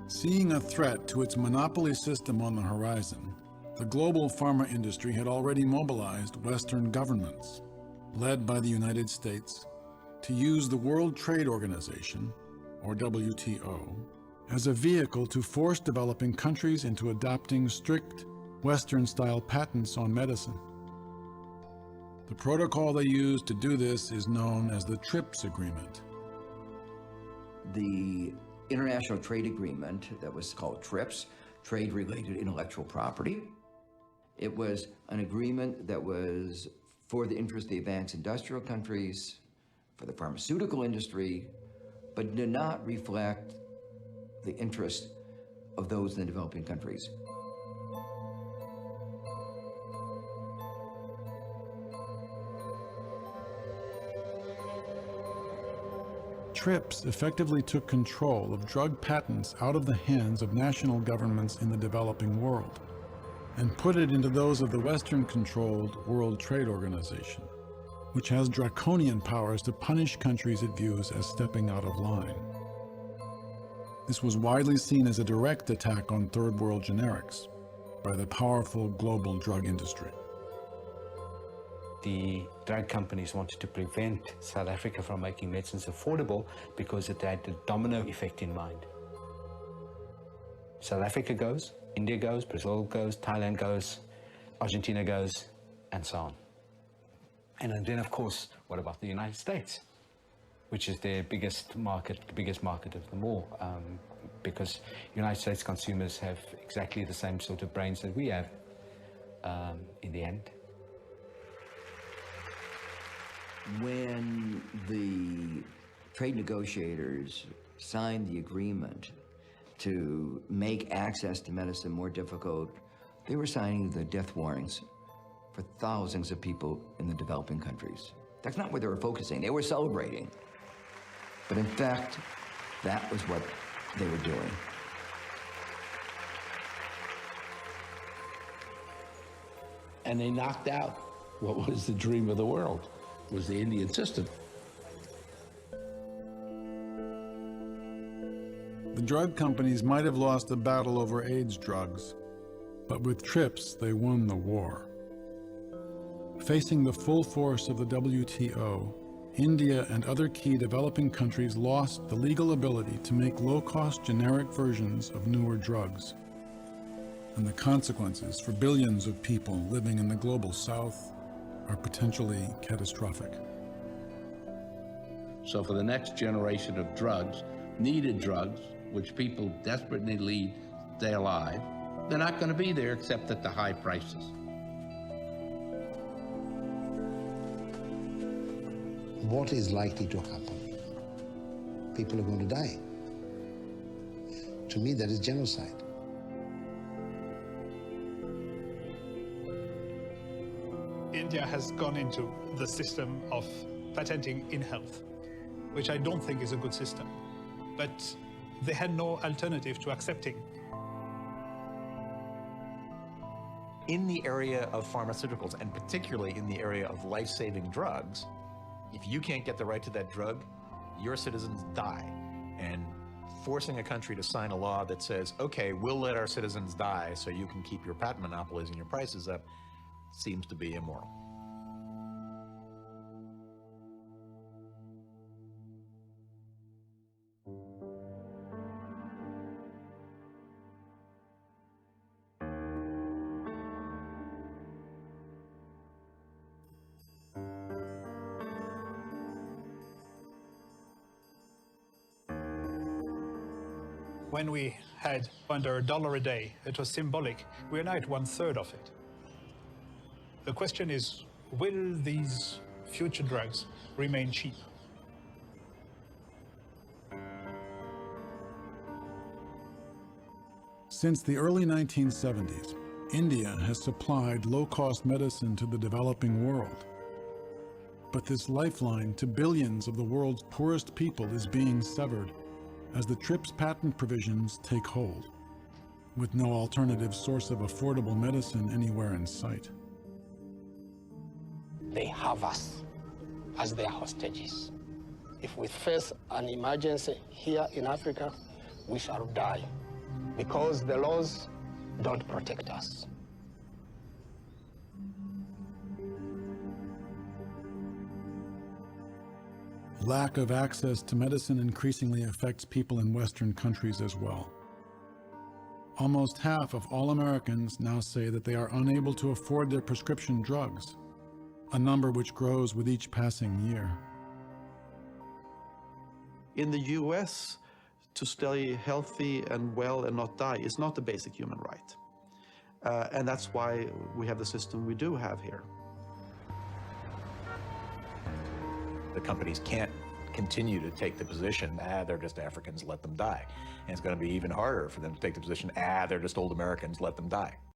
Seeing a threat to its monopoly system on the horizon, the global pharma industry had already mobilized Western governments, led by the United States, to use the World Trade Organization, or WTO, as a vehicle to force developing countries into adopting strict Western-style patents on medicine. The protocol they used to do this is known as the TRIPS agreement. The international trade agreement that was called TRIPS, Trade-Related Intellectual Property. It was an agreement that was for the interest of the advanced industrial countries, for the pharmaceutical industry, but did not reflect the interest of those in the developing countries. TRIPS effectively took control of drug patents out of the hands of national governments in the developing world and put it into those of the Western-controlled World Trade Organization, which has draconian powers to punish countries it views as stepping out of line. This was widely seen as a direct attack on third world generics by the powerful global drug industry. The drug companies wanted to prevent South Africa from making medicines affordable because it had the domino effect in mind. South Africa goes, India goes, Brazil goes, Thailand goes, Argentina goes, and so on. And then, of course, what about the United States, which is their biggest market, the biggest market of them all, because United States consumers have exactly the same sort of brains that we have in the end. When the trade negotiators signed the agreement to make access to medicine more difficult, they were signing the death warrants for thousands of people in the developing countries. That's not where they were focusing. They were celebrating. But in fact, that was what they were doing. And they knocked out what was the dream of the world, was the Indian system. The drug companies might have lost the battle over AIDS drugs, but with TRIPS, they won the war. Facing the full force of the WTO, India and other key developing countries lost the legal ability to make low-cost generic versions of newer drugs. And the consequences for billions of people living in the global south are potentially catastrophic. So for the next generation of drugs, needed drugs, which people desperately need to stay alive, they're not going to be there except at the high prices. What is likely to happen? People are going to die. To me, that is genocide. India has gone into the system of patenting in health, which I don't think is a good system. But they had no alternative to accepting. In the area of pharmaceuticals, and particularly in the area of life-saving drugs, if you can't get the right to that drug, your citizens die. And forcing a country to sign a law that says, okay, we'll let our citizens die so you can keep your patent monopolies and your prices up, seems to be immoral. When we had under $1 a day, it was symbolic. We're now at 1/3 of it. The question is, will these future drugs remain cheap? Since the early 1970s, India has supplied low-cost medicine to the developing world. But this lifeline to billions of the world's poorest people is being severed as the TRIPS patent provisions take hold, with no alternative source of affordable medicine anywhere in sight. They have us as their hostages. If we face an emergency here in Africa, we shall die because the laws don't protect us. Lack of access to medicine increasingly affects people in Western countries as well. Almost half of all Americans now say that they are unable to afford their prescription drugs, a number which grows with each passing year. In the US, to stay healthy and well and not die is not a basic human right. And that's why we have the system we do have here. The companies can't continue to take the position, they're just Africans, let them die. And it's going to be even harder for them to take the position, they're just old Americans, let them die.